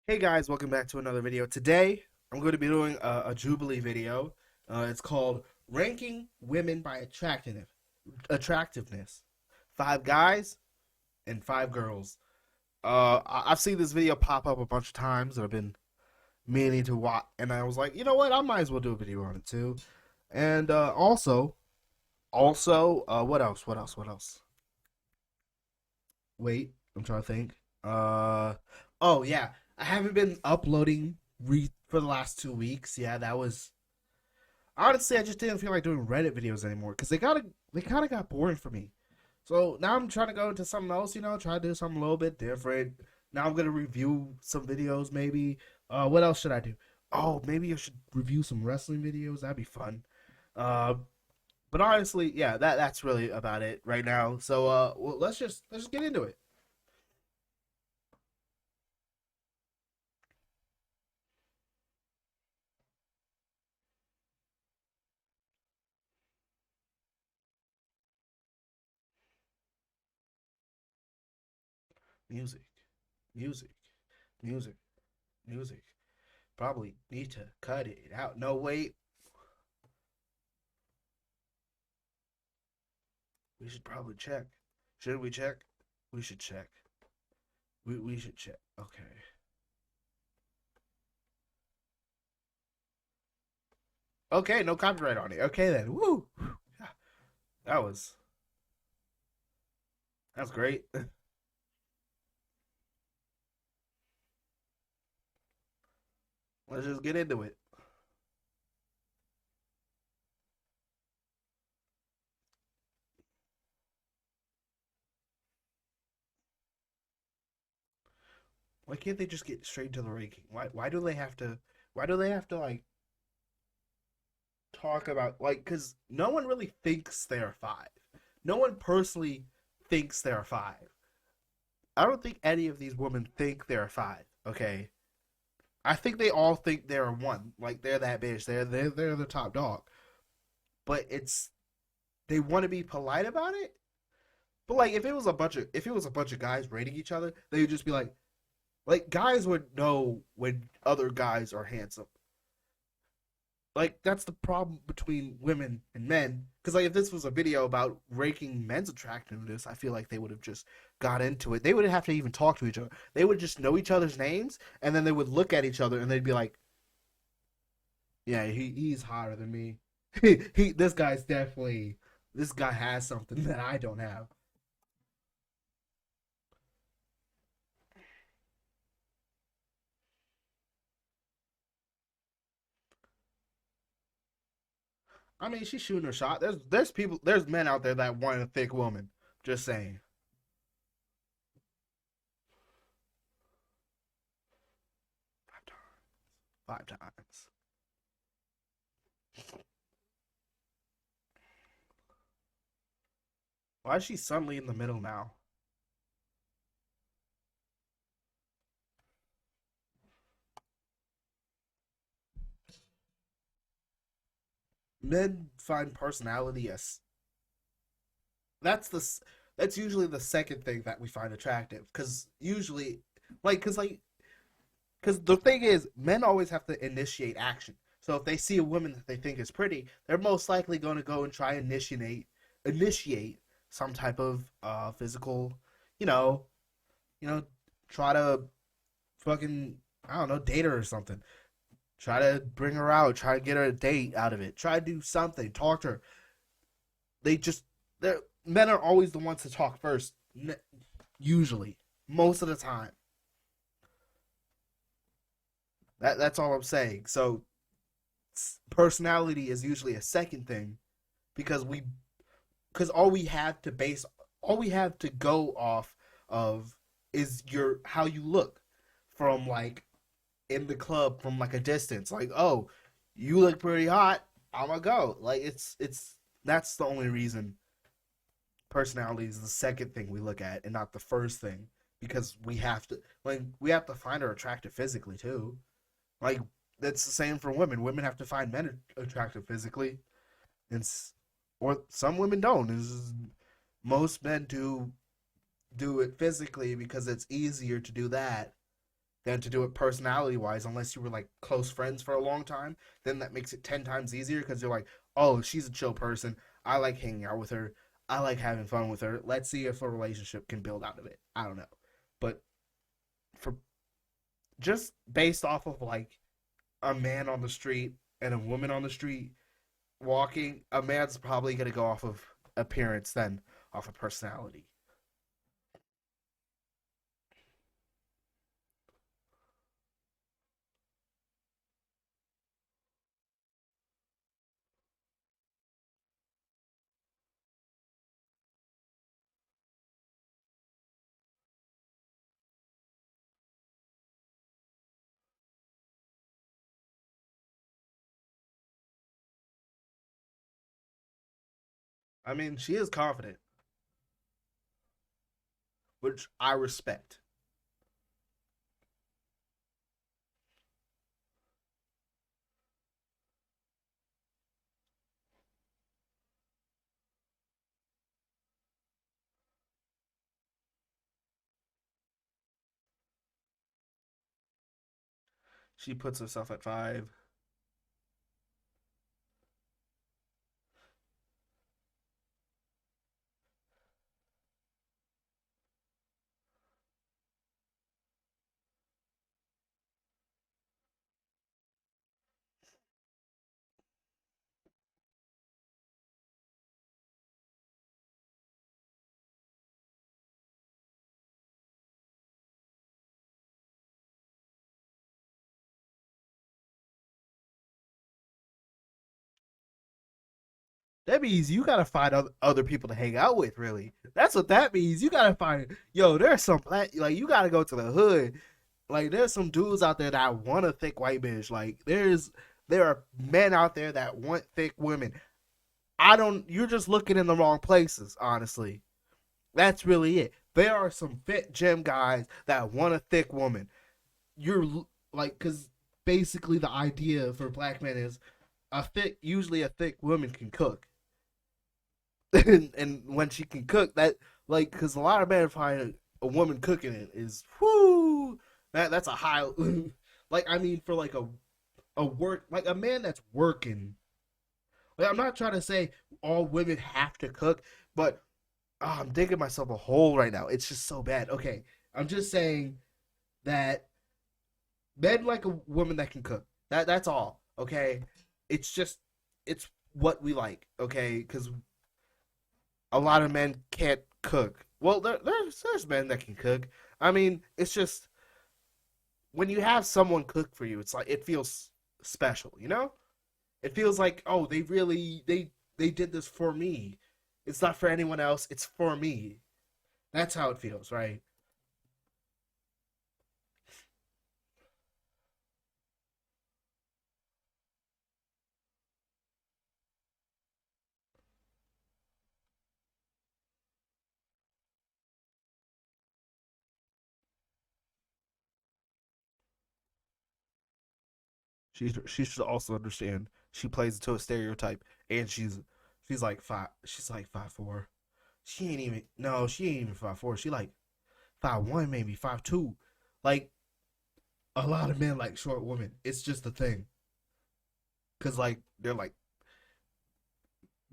Hey guys, welcome back to another video. Today, I'm going to be doing a Jubilee video. It's called Ranking Women by Attractiveness. Five guys and five girls. I've seen this video pop up a bunch of times and I've been meaning to watch, and I was like, you know what, I might as well do a video on it too. And what else? What else? Wait, I'm trying to think. Oh yeah, I haven't been uploading for the last 2 weeks. Yeah, that was honestly I just didn't feel like doing Reddit videos anymore because they kind of got boring for me. So now I'm trying to go into something else. Try to do something a little bit different. Now I'm gonna review some videos maybe. What else should I do? Oh, maybe I should review some wrestling videos. That'd be fun. Uh, but honestly, yeah, that's really about it right now. So well, let's just get into it. Music, music, music, music. Probably need to cut it out. No, wait. We should probably check. Should we check? We should check. We should check. Okay. Okay, no copyright on it. Okay then. Woo. Yeah, that was that's great. Let's just get into it. Why can't they just get straight to the ranking? Why do they have to like talk about like cuz no one really thinks they're 5. No one personally thinks they're 5. I don't think any of these women think they're 5, okay? I think they all think they're a 1. Like they're that bitch. They're the top dog. But it's they want to be polite about it. But like if it was a bunch of guys rating each other, they would just be like guys would know when other guys are handsome. Like that's the problem between women and men. Because like if this was a video about ranking men's attractiveness, I feel like they would have just got into it. They wouldn't have to even talk to each other. They would just know each other's names, and then they would look at each other and they'd be like, "Yeah, he's hotter than me. he this guy's definitely this guy has something that I don't have." I mean, she's shooting her shot. There's men out there that want a thick woman. Just saying. 5 times. 5 times. Why is she suddenly in the middle now? Men find personality as that's the that's usually the second thing that we find attractive because usually like because the thing is men always have to initiate action. So if they see a woman that they think is pretty, they're most likely going to go and try initiate some type of physical, you know, you know, try to fucking I don't know, date her or something. Try to bring her out, try to get her a date out of it. Try to do something, talk to her. They just they're men are always the ones to talk first, usually, most of the time. That's all I'm saying. So personality is usually a second thing because all we have to go off of is your how you look from like in the club from like a distance. Like, oh, you look pretty hot. I'm gonna go. Like it's that's the only reason personality is the second thing we look at and not the first thing because we have to find her attractive physically too. Like that's the same for women. Women have to find men attractive physically, and or some women don't. Most men do it physically because it's easier to do that than to do it personality wise, unless you were like close friends for a long time. Then that makes it 10 times easier because you're like, oh, she's a chill person. I like hanging out with her. I like having fun with her. Let's see if a relationship can build out of it. I don't know. But for just based off of like a man on the street and a woman on the street walking, a man's probably going to go off of appearance then off of personality. I mean, she is confident, which I respect. She puts herself at 5. That means you gotta find other people to hang out with. Really, that's what that means. You gotta find yo. There's some like you gotta go to the hood. Like there's some dudes out there that want a thick white bitch. Like there are men out there that want thick women. I don't. You're just looking in the wrong places. Honestly, that's really it. There are some fit gym guys that want a thick woman. You're like, because basically the idea for black men is usually a thick woman can cook. And when she can cook, that like because a lot of men find a woman cooking it is whoo that's a high like I mean for like a work like a man that's working. Like I'm not trying to say all women have to cook, but I'm digging myself a hole right now. It's just so bad. Okay, I'm just saying that men like a woman that can cook. That's all. Okay, it's just it's what we like. Okay, because a lot of men can't cook. Well, there's men that can cook. I mean, it's just when you have someone cook for you, it's like it feels special, you know? It feels like, oh, they did this for me. It's not for anyone else, it's for me. That's how it feels, right? She should also understand she plays into a stereotype and she's like 5'4". She ain't even no, she ain't even 5'4". She like 5'1", maybe 5'2". Like a lot of men like short women. It's just a thing. Cause like they're like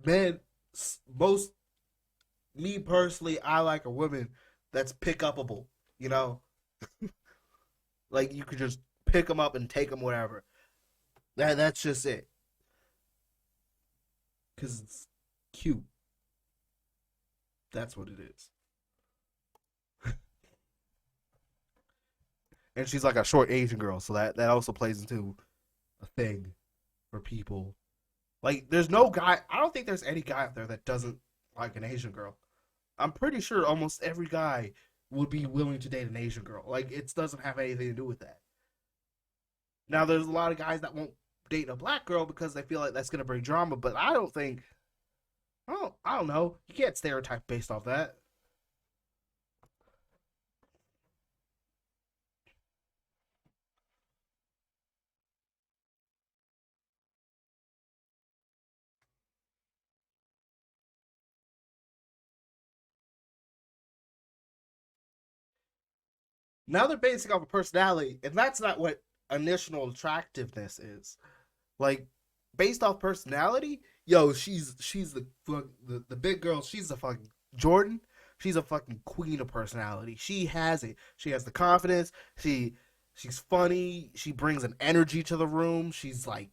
men. Most me personally, I like a woman that's pick upable. You know, like you could just pick them up and take them wherever. That's just it. Cause it's cute. That's what it is. And she's like a short Asian girl, so that also plays into a thing for people. Like, there's no guy. I don't think there's any guy out there that doesn't like an Asian girl. I'm pretty sure almost every guy would be willing to date an Asian girl. Like it doesn't have anything to do with that. Now there's a lot of guys that won't date a black girl because they feel like that's gonna bring drama, but I don't think I don't know. You can't stereotype based off that. Now they're basing off of personality, and that's not what initial attractiveness is. Like, based off personality, yo, she's the big girl. She's the fucking Jordan. She's a fucking queen of personality. She has it. She has the confidence. She's funny. She brings an energy to the room. She's like,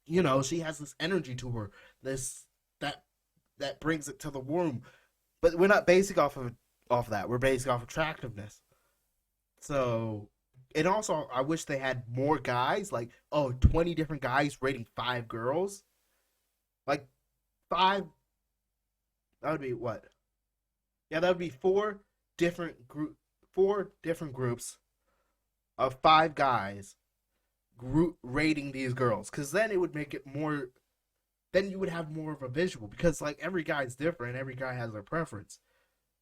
she has this energy to her. This that that brings it to the room. But we're not basing off of that. We're basing off attractiveness. So, and also, I wish they had more guys. Like, 20 different guys rating five girls. Like, five. That would be what? Yeah, that would be four different groups of five guys group rating these girls. Because then it would make it more. Then you would have more of a visual. Because like every guy's different. Every guy has their preference.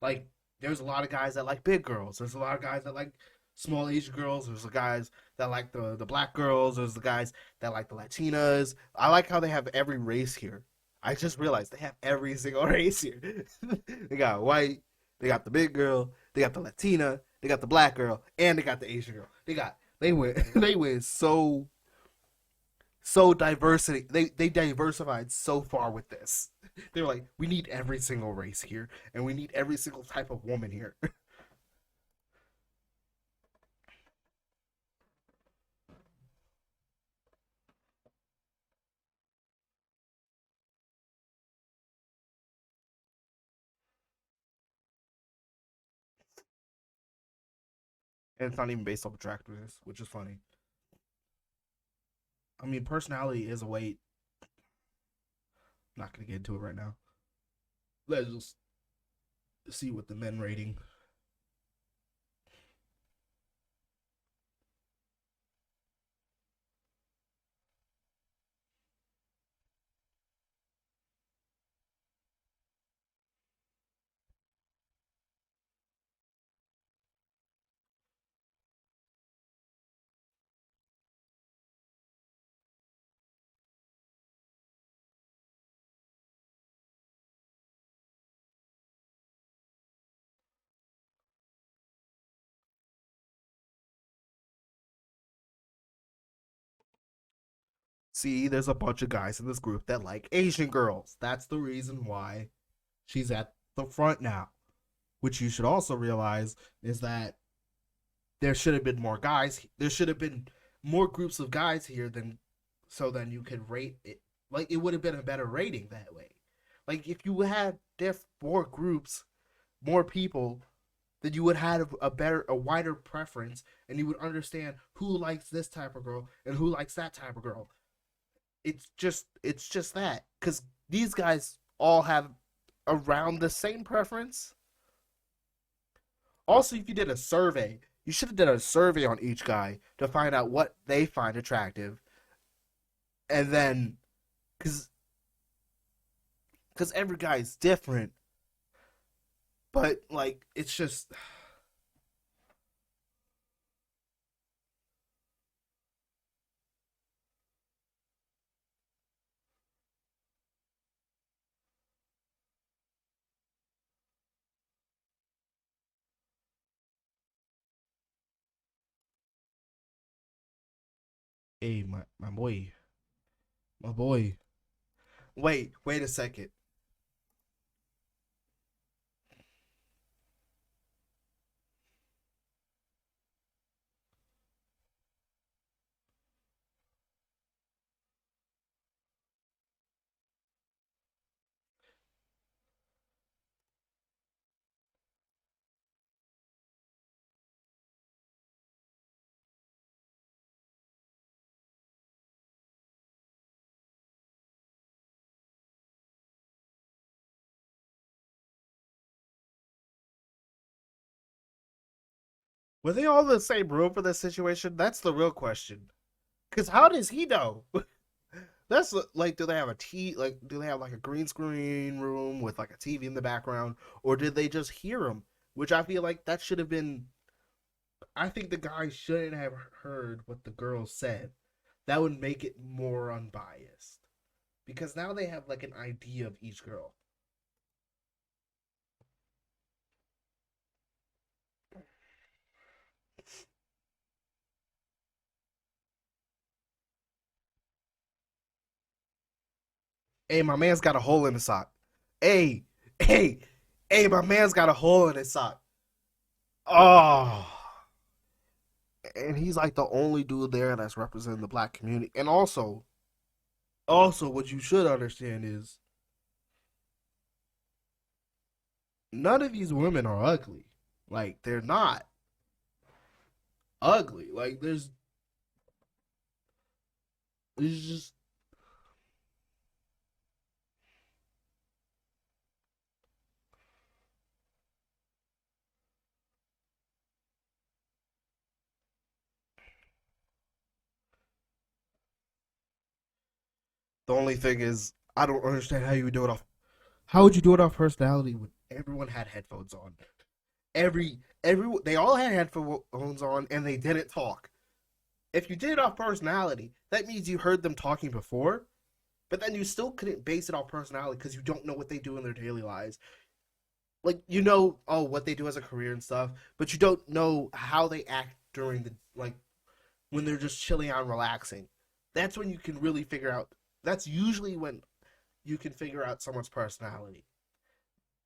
Like, there's a lot of guys that like big girls. There's a lot of guys that like small Asian girls. There's the guys that like the black girls. There's the guys that like the Latinas. I like how they have every race here. I just realized they have every single race here. They got white, they got the big girl, they got the Latina, they got the black girl, and they got the Asian girl. They went they went so diversity. They diversified so far with this. They're like, we need every single race here, and we need every single type of woman here. And it's not even based off attractiveness, which is funny. I mean, personality is a weight. I'm not gonna get into it right now. Let's just see what the men rating. See, there's a bunch of guys in this group that like Asian girls. That's the reason why she's at the front now. Which you should also realize is that there should have been more guys. There should have been more groups of guys here than so then you could rate it. Like, it would have been a better rating that way. Like, if you had more groups, more people, then you would have a wider preference, and you would understand who likes this type of girl and who likes that type of girl. It's just that because these guys all have around the same preference. Also, if you did a survey, you should have done a survey on each guy to find out what they find attractive, and then because every guy is different, but like it's just, hey, my boy, my boy. Wait a second. Were they all in the same room for this situation? That's the real question. Because how does he know? That's like, do they have a like, do they have like a green screen room with like a TV in the background, or did they just hear him? Which I feel like that should have been. I think the guy shouldn't have heard what the girl said. That would make it more unbiased because now they have like an idea of each girl. Hey, my man's got a hole in his sock. Hey, hey, hey, my man's got a hole in his sock. Oh, and he's like the only dude there that's representing the black community. And also, what you should understand is none of these women are ugly. Like they're not ugly. Like there's just the only thing is I don't understand how you would do it off. How would you do it off personality when everyone had headphones on? Every they all had headphones on and they didn't talk. If you did it off personality, that means you heard them talking before, but then you still couldn't base it off personality because you don't know what they do in their daily lives. Like you know, oh, what they do as a career and stuff, but you don't know how they act during the like when they're just chilling out and relaxing. That's when you can really figure out. That's usually when you can figure out someone's personality.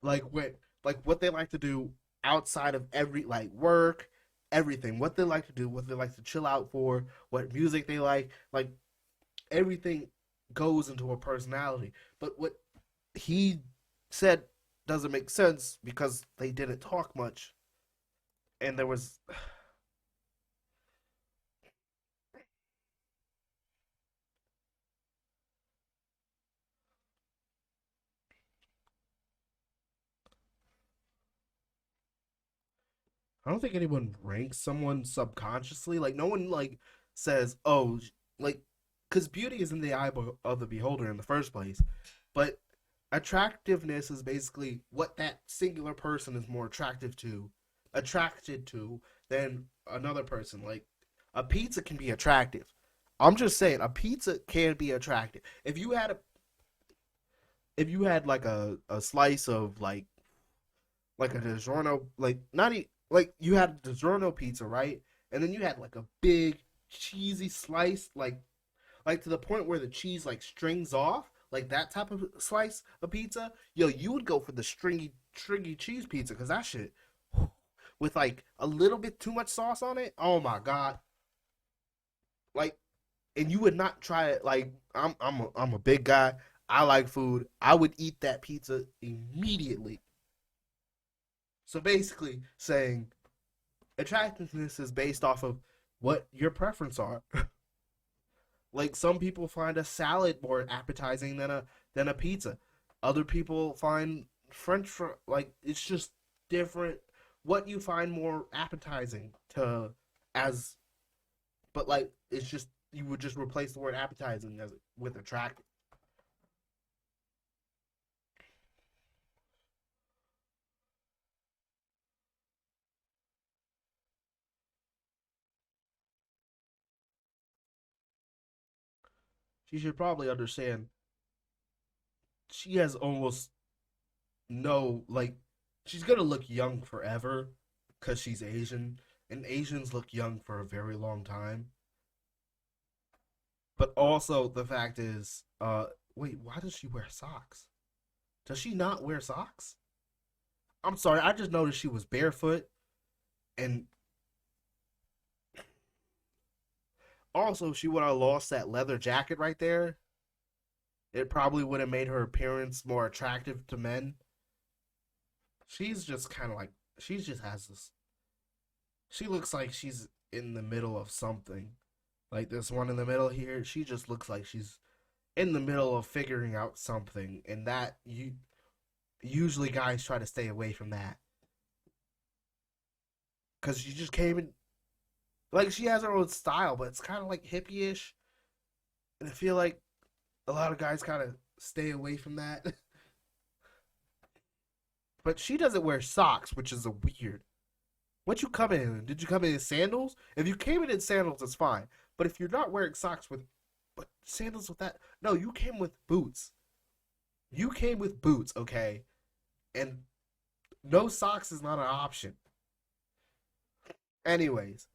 Like what they like to do outside of every like work, everything. What they like to do, what they like to chill out for, what music they like everything goes into a personality. But what he said doesn't make sense because they didn't talk much, and there was. I don't think anyone ranks someone subconsciously. Like no one like says, "Oh, like," because beauty is in the eye of the beholder in the first place. But attractiveness is basically what that singular person is more attracted to than another person. Like a pizza can be attractive. I'm just saying a pizza can be attractive. If you had like a slice of like a DiGiorno, like not like you had a DiGiorno pizza, right? And then you had like a big cheesy slice, like to the point where the cheese like strings off, like that type of slice of pizza. Yo, you would go for the stringy cheese pizza because that shit with like a little bit too much sauce on it. Oh my god! Like, and you would not try it. Like, I'm a big guy. I like food. I would eat that pizza immediately. So basically, saying attractiveness is based off of what your preference are. Like some people find a salad more appetizing than a pizza. Other people find like it's just different what you find more appetizing to as but like it's just you would just replace the word appetizing as with attractive. She should probably understand she has almost no like she's gonna look young forever because she's Asian and Asians look young for a very long time. But also the fact is, wait, why does she wear socks? Does she not wear socks? I'm sorry, I just noticed she was barefoot, and also if she would have lost that leather jacket right there. It probably would have made her appearance more attractive to men. She's just kind of like she just has this. She looks like she's in the middle of something. Like this one in the middle here, she just looks like she's in the middle of figuring out something, and that you usually guys try to stay away from that because she just came in like she has her own style, but it's kind of like hippie-ish, and I feel like a lot of guys kind of stay away from that. But she doesn't wear socks, which is a weird. What you come in? Did you come in sandals? If you came in sandals, it's fine. But if you're not wearing socks with, but sandals with that, no, you came with boots. You came with boots, okay? And no socks is not an option. Anyways,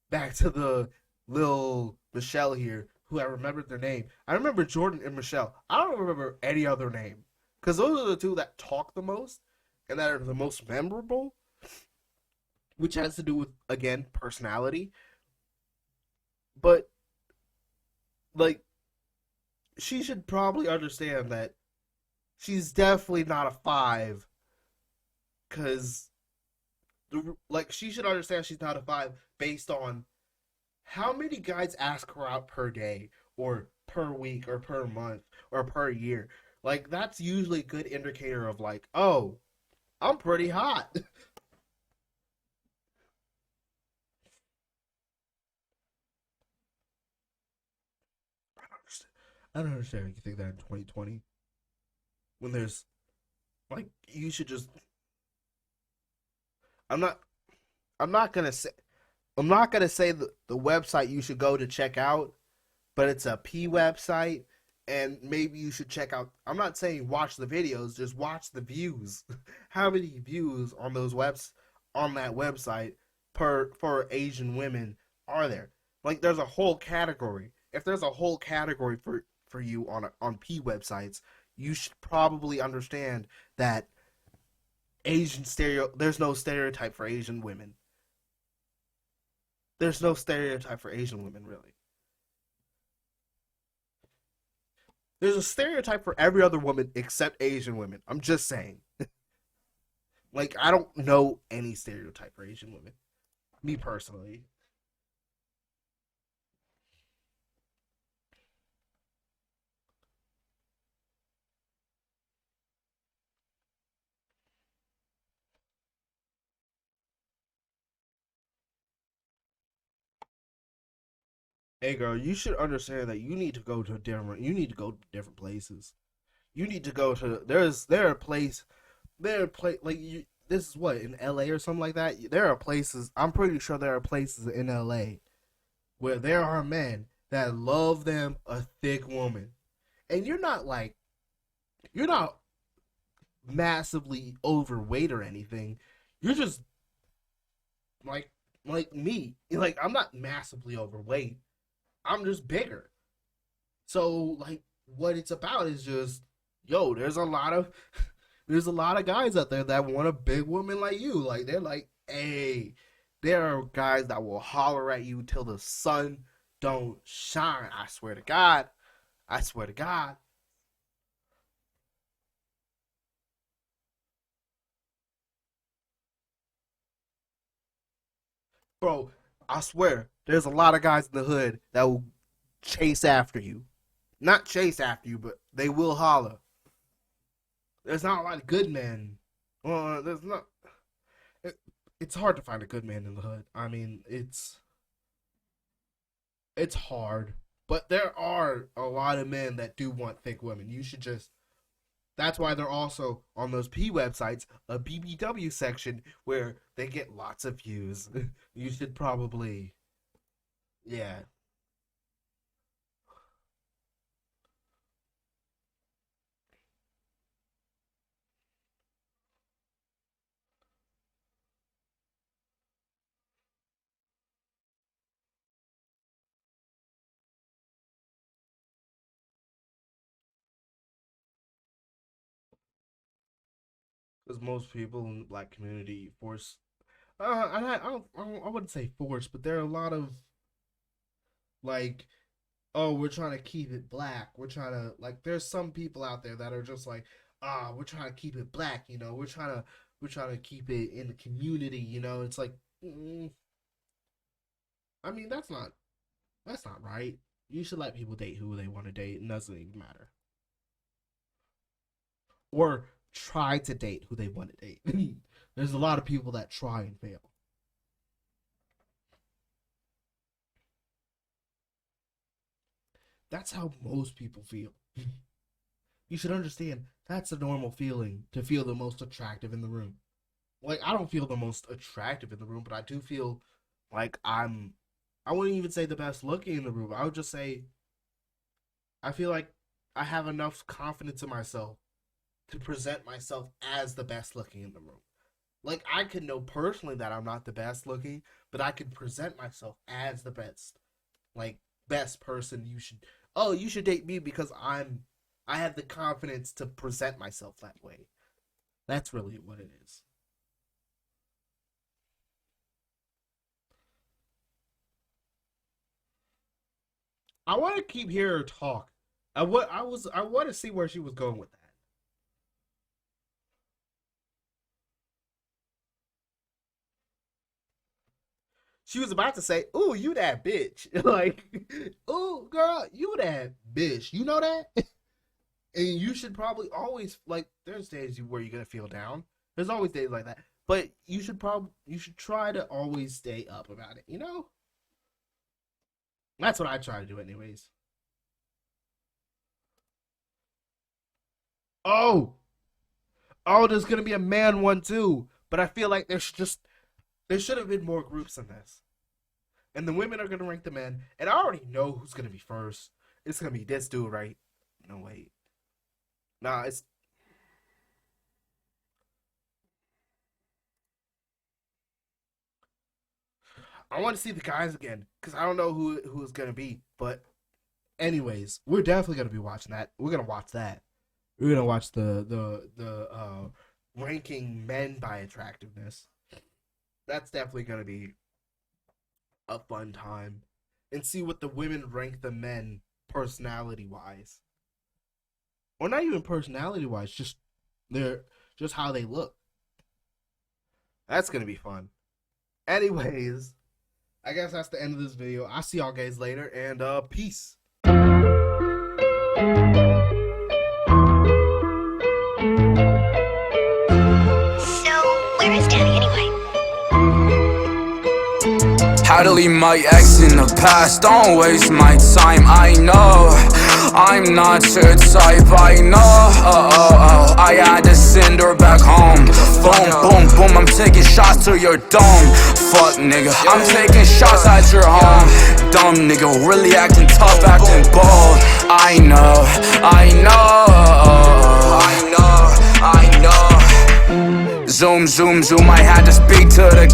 back to the little Michelle here, who I remembered their name. I remember Jordan and Michelle. I don't remember any other name because those are the two that talk the most and that are the most memorable, which has to do with again personality. But like, she should probably understand that she's definitely not a five because like she should understand she's not a five based on how many guys ask her out per day or per week or per month or per year. Like that's usually a good indicator of like, oh, I'm pretty hot. I don't understand. You think that in 2020 when there's like you should just. I'm not. I'm not gonna say. I'm not gonna say the website you should go to check out, but it's a P website, and maybe you should check out. I'm not saying watch the videos, just watch the views. How many views on those webs on that website per for Asian women are there? Like, there's a whole category. If there's a whole category for you on P websites, you should probably understand that Asian stereo. There's no stereotype for Asian women. There's no stereotype for Asian women, really. There's a stereotype for every other woman except Asian women. I'm just saying. Like, I don't know any stereotype for Asian women. Me personally. Hey, girl, you should understand that you need to go to different. You need to go to different places. You need to go to. There are place. There are place like you. This is what in L.A. or something like that. There are places. I'm pretty sure there are places in L.A. where there are men that love them a thick woman, and you're not massively overweight or anything. You're just like like me. Like, I'm not massively overweight. I'm just bigger. So like what it's about is just, yo, there's a lot of guys out there that want a big woman like you. Like, they're like, hey, there are guys that will holler at you till the sun don't shine. I swear to God. I swear to God. Bro, I swear, there's a lot of guys in the hood that will chase after you. Not chase after you, but they will holler. There's not a lot of good men. There's not. It, it's hard to find a good man in the hood. I mean, it's hard, but there are a lot of men that do want thick women. You should just. That's why they're also on those P websites, a BBW section where they get lots of views. You should probably, yeah, because most people in the black community force. I wouldn't say force, but there are a lot of like, oh, we're trying to keep it black. We're trying to like. There's some people out there that are just like, we're trying to keep it black. We're trying to keep it in the community. It's like, mm, I mean, that's not right. You should let people date who they want to date. It doesn't even matter. Or try to date who they want to date. There's a lot of people that try and fail. That's how most people feel. You should understand that's a normal feeling to feel the most attractive in the room. Like, I don't feel the most attractive in the room, but I do feel like I wouldn't even say the best looking in the room. I would just say I feel like I have enough confidence in myself to present myself as the best looking in the room. Like, I could know personally that I'm not the best looking, but I could present myself as the best. Like, best person you should date me because I have the confidence to present myself that way. That's really what it is. I want to keep hearing her talk. I want to see where she was going with that. She was about to say, "Ooh, you that bitch." Like, "Ooh, girl, you that bitch." You know that? And you should probably always, like, there's days where you're gonna feel down. There's always days like that. But you should try to always stay up about it, you know? That's what I try to do anyways. Oh, oh, there's gonna be a man one too. But I feel like there should have been more groups in this. And the women are gonna rank the men. And I already know who's gonna be first. It's gonna be this dude, right? No, wait. Nah, it's I want to see the guys again because I don't know who it's gonna be. But anyways, we're definitely gonna be watching that. We're gonna watch that. We're gonna watch the ranking men by attractiveness. That's definitely gonna be a fun time, and see what the women rank the men personality wise, or not even personality wise, just their just how they look. That's gonna be fun. Anyways, I guess that's the end of this video. I'll see y'all guys later, and peace. So, where is Danny anyway? How to leave my ex in the past, don't waste my time. I know, I'm not your type, I know. I had to send her back home. Boom, boom, boom, I'm taking shots to your dome. Fuck nigga, I'm taking shots at your home. Dumb nigga, really acting tough, acting bold. I know, I know, I know, I know. Zoom, zoom, zoom, I had to speak to the